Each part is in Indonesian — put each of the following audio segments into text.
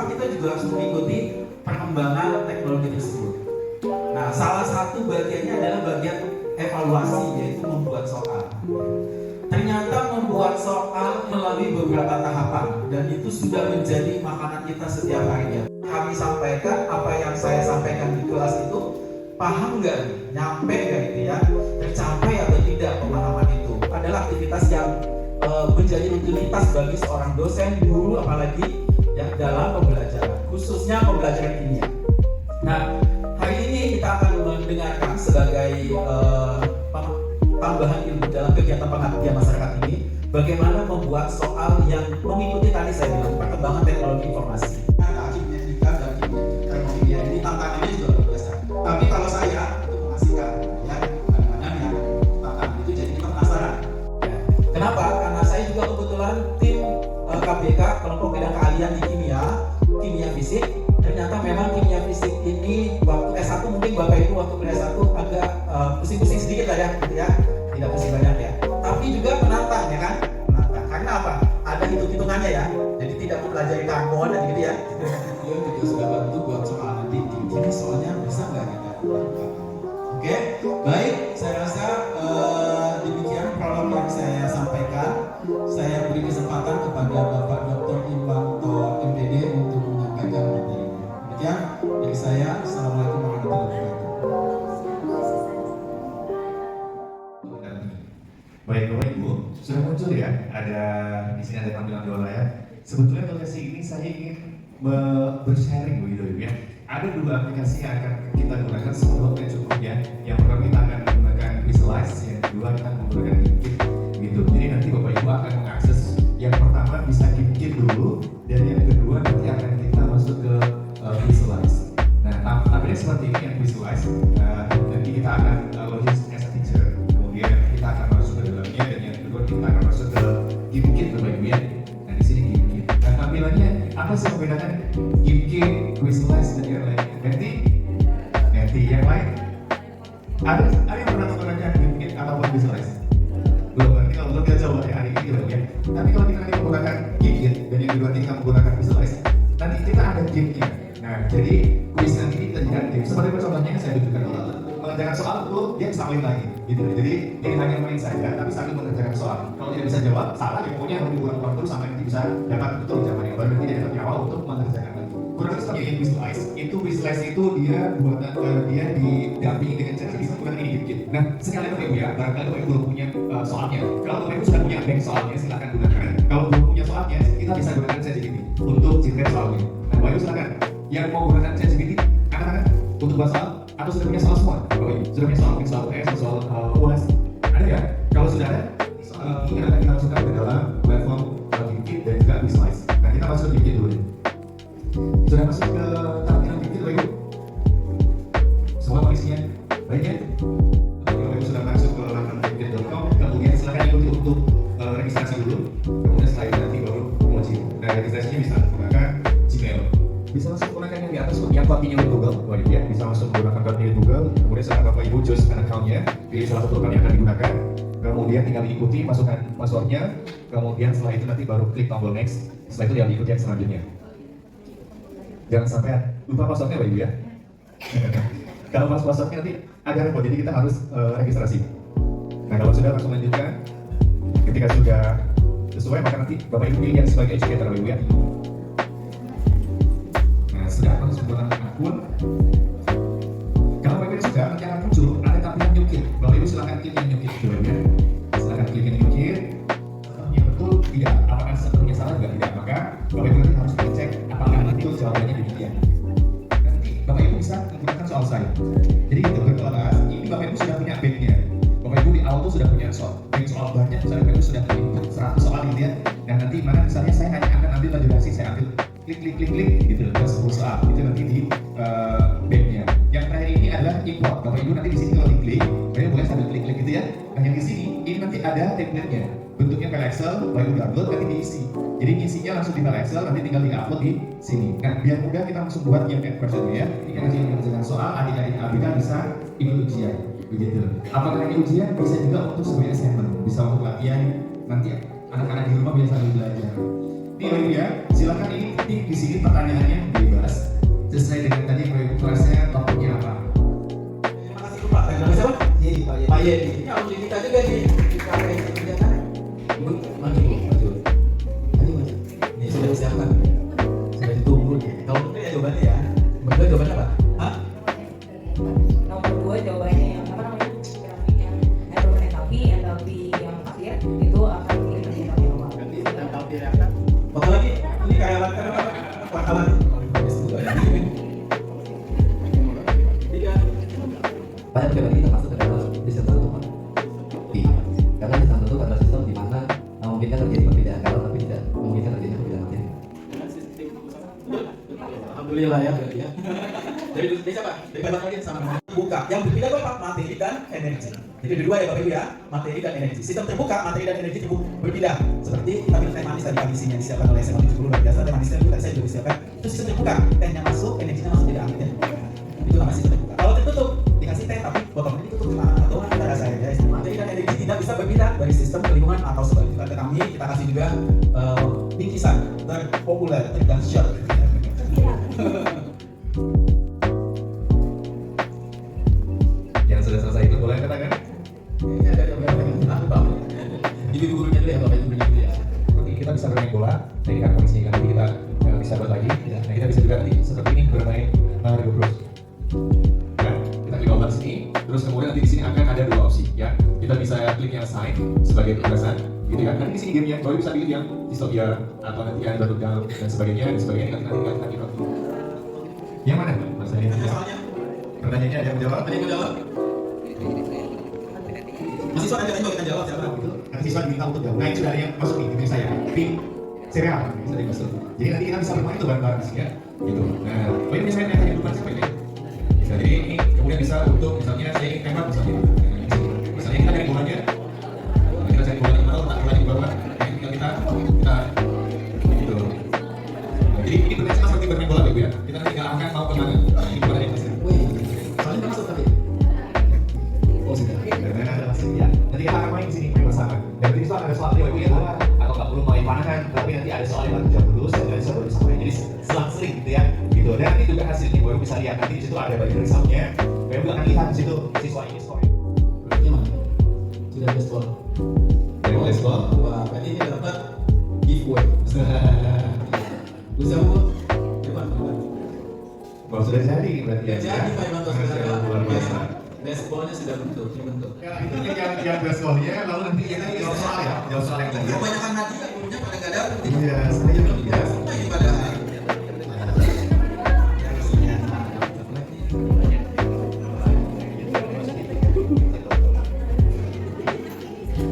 kita juga harus mengikuti perkembangan teknologi tersebut. Nah, salah satu bagiannya adalah bagian evaluasi, yaitu membuat soal. Ternyata membuat soal melalui beberapa tahapan, dan itu sudah menjadi makanan kita setiap harinya. Kami sampaikan, apa yang saya sampaikan di kelas itu paham nggak nih? Nyampe nggak gitu ya? Tercapai atau tidak pemahaman itu? Adalah aktivitas yang menjadi utilitas bagi seorang dosen, guru, apalagi ya dalam pembelajaran, khususnya pembelajaran kimia. Nah, hari ini kita akan mendengarkan sebagai tambahan ilmu dalam kegiatan pengabdian masyarakat ini, bagaimana membuat soal yang mengikuti tadi saya bilang perkembangan teknologi informasi. Ada kimia dan termokimia ini tantangannya juga luar biasa. Tapi kalau saya untuk mengasihkan, ya kadang-kadang ya tantangan itu jadi kita penasaran. Ya. Kenapa? Karena saya juga kebetulan tim KBK kelompok bidang keahlian di kimia fisik. Ternyata memang kimia fisik ini waktu S1 mungkin Bapak Ibu waktu kuliah S1 agak pusing-pusing sedikit lah ya, gitu ya. Tidak pusing banyak ya. Tapi juga menantang ya kan? Menantang. Karena apa? Ada hitung-hitungannya ya. Jadi tidak mempelajari karbon dan gitu ya. Dia juga sudah bantu buat soal nanti. Ini soalnya bisa nggak kita? Oke, baik. Saya rasa demikian prolog yang saya sampaikan. Saya beri kesempatan kepada Bapak Dr. Irwanto MPD untuk menyampaikan materi. Demikian dari saya. Assalamualaikum warahmatullahi wabarakatuh. Baik Bapak Ibu, sudah muncul ya, ada di sini ada tampilan dua layar. Sebetulnya pada sesi ini saya ingin bersharing begitu ya. Ada dua aplikasi yang akan kita gunakan sebelumnya cukup ya. Yang pertama kita akan menggunakan Visualize, yang kedua kita akan menggunakan GimKit gitu. Jadi nanti Bapak Ibu akan mengakses yang pertama bisa GimKit dulu, dan yang kedua nanti akan kita masuk ke Visualize. Nah, tampilnya seperti ini yang Visualize. Nanti kita akan login as a teacher, kemudian kita akan masuk ke dalamnya, dan yang kedua kita akan masuk ke GimKit Bapak Ibu ya. Nah di sini GimKit. Nah tampilannya apa sih membedakan GimKit, Visualize dan yang lain? Nanti yang lain ada yang pernah menggunakan GimKit ataupun Visualize? Belum. Nanti kalau belum kita coba ya hari ini ya. Tapi kalau kita nanti menggunakan GimKit dan yang kedua kita menggunakan Visualize, nanti kita ada game-nya. Nah jadi kuis nanti kita jadikan game. Seperti contohnya yang saya tunjukkan kalau mengerjakan soal itu dia bisa main lagi gitu. Jadi ini hanya main saja tapi sambil mengerjakan soal. Kalau tidak bisa jawab salah ya pokoknya harus dibuat waktu sampai nanti bisa dapat betul jawabannya, baru nanti dia dapat nyawa untuk mengerjakan lagi. Kurang lebih seperti yang Visualize itu dia buatan dia didampingi dengan ChatGPT, bukan ini GimKit. Nah sekalian Bapak Ibu ya, barangkali Bapak Ibu belum punya soalnya. Kalau Bapak Ibu sudah punya bank soalnya silakan gunakan. Kalau belum punya soalnya kita bisa gunakan ChatGPT untuk generate soalnya. Nah Bapak Ibu silakan. Yang mau gunakan ChatGPT anak-anak untuk buat soal atau sudah punya soal semua? Bapak Ibu sudah punya soal, mungkin soal PS, soal UAS ada ya? Kalau sudah ada, ini akan kita masukkan ke dalam platform GimKit dan juga Visualize. Nah kita masuk ke GimKit dulu. Sudah masuk ke tampilan GimKit Bapak Ibu? Semua kondisinya baik ya? Bapak Ibu sudah masuk ke laman GimKit.com, kemudian silakan ikuti untuk registrasi dulu. Kemudian setelah itu nanti baru login. Nah registrasinya bisa menggunakan Gmail. Bisa langsung menggunakan yang di atas yang kopinya di Google, ya. Bisa langsung menggunakan kopinya Google. Kemudian setelah Bapak Ibu choose account-nya, pilih salah satu account yang akan digunakan. Kemudian tinggal diikuti, masukkan passwordnya. Kemudian setelah itu nanti baru klik tombol next. Setelah itu tinggal diikuti yang selanjutnya. Jangan sampai lupa passwordnya Bapak Ibu ya. Kalau pas passwordnya nanti agak repot, jadi kita harus registrasi. Nah kalau sudah langsung lanjutkan. Ketika sudah sesuai maka nanti Bapak Ibu pilih yang sebagai educator Bapak Ibu ya. Sudah langsung menggunakan akun. Kalau Bapak Ibu sudah nanti akan muncul ada tampilan new kit. Bapak Ibu silakan klik yang new kit dulu ya. Silakan klik yang new kit. Yang betul tidak, apakah sepenuhnya salah juga tidak, maka Bapak Ibu nanti harus cek apakah betul jawabannya demikian. Nanti Bapak Ibu bisa menggunakan soal saya. Jadi itu berkelas. Ini Bapak Ibu sudah punya banknya. Bapak Ibu di awal tuh sudah punya bank soal banyak. Misalnya Bapak Ibu sudah input 100 soal gitu ya. Dan nanti mana misalnya saya hanya akan ambil durasi, saya ambil klik gitu terus 10 soal itu nanti di banknya. Yang terakhir ini adalah import. Bapak Ibu nanti di sini kalau diklik, Bapak Ibu boleh sambil klik gitu ya. Nah yang di sini ini nanti ada template-nya, bentuknya file Excel, Bapak Ibu download nanti diisi. Jadi ngisinya langsung di file Excel, nanti tinggal di-upload di sini. Nah biar mudah kita langsung buat yang versionnya ya. Ini nanti yang mengerjakan soal, adik-adik ABK bisa ikut ujian begitu. Apakah ini ujian bisa juga untuk sebagai assignment, bisa untuk latihan nanti anak-anak di rumah biasa belajar. Ibu ya, silakan ini di sini pertanyaannya bebas sesuai dengan tadi kelasnya topiknya apa. Terima kasih Pak. Nama siapa? Yedi, Pak Yedi. Pak Yedi. Ini alumni kita juga nih. Kita kerjakan. Ibu, maju, maju. Ayo maju. Ini sudah disiapkan. Sudah ditunggu nih. Tahu betul ya jawabannya ya? Berdua jawabannya apa? Hah? Nomor 2 jawabannya yang apa namanya? Grafiknya entalpi yang akhir itu akan menjadi entalpi awal. Foto lagi. Ini karyawan wartawan. Tiga. Banyak pribadi kita masuk ke dalam sistem tertutup. Karena sistem tertutup adalah sistem di mana memungkinkan terjadi perbedaan kalau tapi tidak memungkinkan terjadi perbedaan materi. Alhamdulillah ya. Jadi siapa? Dari Bapak lagi sama buka. Yang berbeda Bapak materi dan energi. Jadi ada dua ya Bapak Ibu ya, materi dan energi. Sistem terbuka, materi dan energi berbeda. Seperti kita minum teh manis tadi pagi isinya disiapkan oleh SMA 70 luar biasa. Teh manisnya itu tadi saya juga disiapkan. Itu sistem terbuka. Tehnya masuk, energinya masuk tidak amin. Itu namanya sistem terbuka. Kalau tertutup, dikasih teh tapi botolnya ditutup atau kita rasa ya. Materi dan energi tidak bisa berbeda dari sistem lingkungan atau sebaliknya. Kita kami kita kasih juga bingkisan terpopuler, terdahsyat. Yang sudah selesai itu boleh katakan. Ini ada aku tahu. Ibu gurunya dulu ya, Bapak Ibu gurunya dulu ya. Nanti kita bisa bermain bola, nah ini kan kondisinya nanti kita bisa buat lagi. Nah kita bisa juga nanti seperti ini bermain Mario Bros. Ya, kita klik obat sini, terus kemudian nanti di sini akan ada dua opsi ya. Kita bisa klik yang sign sebagai tugasan, gitu kan. Nanti di sini gamenya, kalau bisa pilih yang distopia atau nanti yang baru dan sebagainya, nanti kita yang mana Mas Adi? Soalnya Pertanyaannya ada yang menjawab? ada yang menjawab. Mahasiswa ada yang kita jawab siapa? Itu nanti siswa diminta untuk jawab. Nah itu sudah ada yang masuk nih, saya tim serial bisa dimasuk. Jadi nanti kita bisa bermain itu bareng-bareng sih ya, gitu. Nah, oh ini misalnya yang depan siapa ini? Jadi ini kemudian bisa untuk misalnya saya ingin tembak misalnya. Misalnya kita cari bolanya, kita cari bola di mana, letak bola di bawah, tinggal kita gitu. Nah, jadi ini benar sama seperti bermain bola ya. Kita nanti tinggal angkat mau kemana. Ini bola yang pasti. Wih, soalnya kita masuk tapi. Oh sudah. Ya. Nanti kita akan main di sini main bersama. Dan di situ ada soal yang ya, atau nggak perlu main mana kan, tapi nanti ada soal yang harus dijawab dulu, saya baru bisa main. Jadi selang-seling gitu ya, gitu. Dan nanti juga hasilnya baru bisa lihat nanti di situ ada bagi result-nya. Baru akan lihat di situ siswa ini skornya. Gimana? Sudah ada skor. Dari skor. Wah, berarti ini dapat giveaway. Bisa Bu? Depan. Kalau sudah jadi berarti ya. Jadi Pak Imanto sudah luar biasa. Baseballnya sudah dibentuk. Ya itu yang baseballnya, lalu nanti kita jawab soal ya, jawab soal yang tadi. Kebanyakan nanti kan gurunya pada nggak ada. Iya, saya belum Ya, semua ini pada.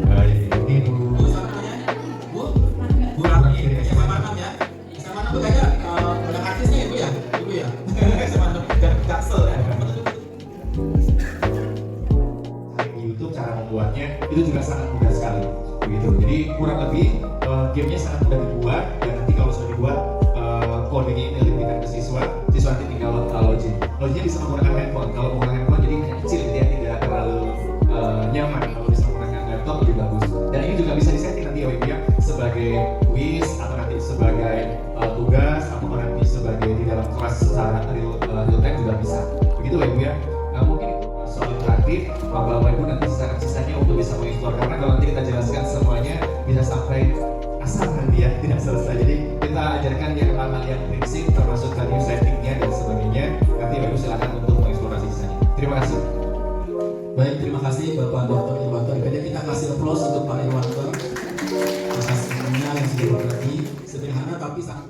Baik, ini dulu. Bu, siapa namanya? Bu? Bu Ratni, SMA 6 ya? SMA 6 tuh kayaknya ada artisnya ya Bu ya? Dulu ya? SMA 6, Jaksel ya? YouTube cara membuatnya itu juga sangat mudah sekali begitu. Jadi kurang lebih gamenya sangat mudah dibuat dan nanti kalau sudah dibuat kodenya ini diberikan ke siswa nanti tinggal login. Loginnya bisa menggunakan handphone. Kalau menggunakan handphone jadi hanya kecil gitu ya, tidak terlalu nyaman. Kalau bisa menggunakan laptop lebih bagus. Dan ini juga bisa disetting nanti ya Ibu ya sebagai quiz atau nanti sebagai tugas atau nanti sebagai di dalam kelas secara real time juga bisa. Begitu ya Ibu ya. Mungkin itu soal interaktif, Bapak Ibu nanti sisanya untuk bisa mengeksplor karena kalau nanti kita jelaskan semuanya bisa sampai asal nanti ya, tidak selesai. Jadi kita ajarkan yang hal-hal yang prinsip termasuk tadi settingnya dan sebagainya. Nanti Bapak Ibu silakan untuk mengeksplorasi sisanya. Terima kasih. Baik, terima kasih Bapak Dr. Irwanto. Jadi kita kasih applause untuk Pak Irwanto atas semuanya yang sudah berbagi sederhana tapi sangat